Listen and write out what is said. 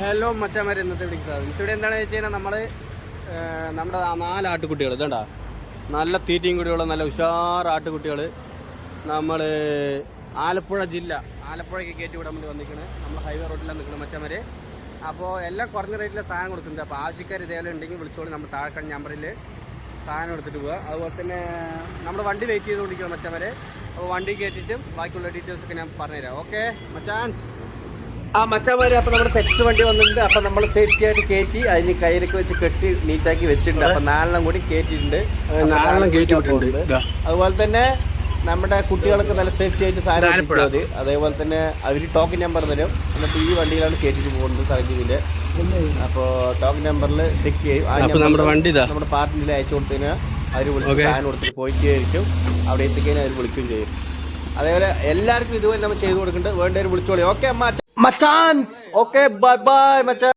Hello മച്ചാമാരെ, ഇന്നത്തെ ഇവിടെ എന്താണെന്ന് വെച്ച് കഴിഞ്ഞാൽ നമ്മുടെ 4 ആട്ടുകുട്ടികൾ ഇതേണ്ട നല്ല തീറ്റയും കുടിയുള്ള നല്ല ഉഷാർ ആട്ടുകുട്ടികൾ നമ്മൾ ആലപ്പുഴ ജില്ല ആലപ്പുഴയ്ക്ക് കയറ്റി വിടാൻ വേണ്ടി വന്നിരിക്കുന്നത്. നമ്മൾ ഹൈവേ റോഡിലാണ് നിൽക്കുന്നത് മച്ചാമാരെ. അപ്പോൾ എല്ലാം കുറഞ്ഞ റേറ്റിൽ സാധനം കൊടുക്കുന്നുണ്ട്. അപ്പോൾ ആവശ്യക്കാർ ഇതേപോലെ ഉണ്ടെങ്കിൽ വിളിച്ചോളി, നമ്മൾ താഴെ നമ്പറിൽ സാധനം എടുത്തിട്ട് പോവുക. അതുപോലെ തന്നെ നമ്മുടെ വണ്ടി വെയിറ്റ് ചെയ്തുകൊണ്ടിരിക്കണം മച്ചാമാരെ. അപ്പോൾ വണ്ടി കയറ്റിയിട്ടും ബാക്കിയുള്ള ഡീറ്റെയിൽസൊക്കെ ഞാൻ പറഞ്ഞുതരാം. ഓക്കെ മച്ചാൻസ്. മച്ചാമാര്, അപ്പോൾ നമ്മുടെ പെറ്റ്സ് വണ്ടി വന്നിട്ടുണ്ട്. അപ്പം നമ്മൾ സേഫ്റ്റി ആയിട്ട് കയറ്റി അതിന് കയ്യിലൊക്കെ വെച്ച് കെട്ടി നീറ്റാക്കി വെച്ചിട്ടുണ്ട്. അപ്പം 4 കൂടി കയറ്റിയിട്ടുണ്ട്. 4 കയറ്റി വിട്ടിട്ടുണ്ട്. അതുപോലെ തന്നെ നമ്മുടെ കുട്ടികൾക്ക് നല്ല സേഫ്റ്റി ആയിട്ട് സാധനം മതി. അതേപോലെ തന്നെ അവർ ടോക്കൺ നമ്പർ തരും. എന്നിട്ട് ഈ വണ്ടിയിലാണ് കയറ്റിട്ട് പോകുന്നത് സർജീവിൻ്റെ. അപ്പോൾ ടോക്കൺ നമ്പറിൽ ടിക്ക് ചെയ്യും. നമ്മുടെ വണ്ടി നമ്മുടെ പാർട്ടിയിൽ അയച്ചു കൊടുത്തതിന് അവർ വിളിച്ച് സാധനം കൊടുത്തിട്ട് പോയിട്ടായിരിക്കും. അവിടെ എത്തിക്കഴിഞ്ഞാൽ അവർ വിളിക്കുകയും ചെയ്യും. അതേപോലെ എല്ലാവർക്കും ഇതുപോലെ നമ്മൾ ചെയ്ത് കൊടുക്കുന്നുണ്ട്. വേണ്ടവർ വിളിച്ചോളി. ഓക്കെ മച്ചാൻസ്. ഓക്കെ ബൈ ബൈ മച്ചാൻ.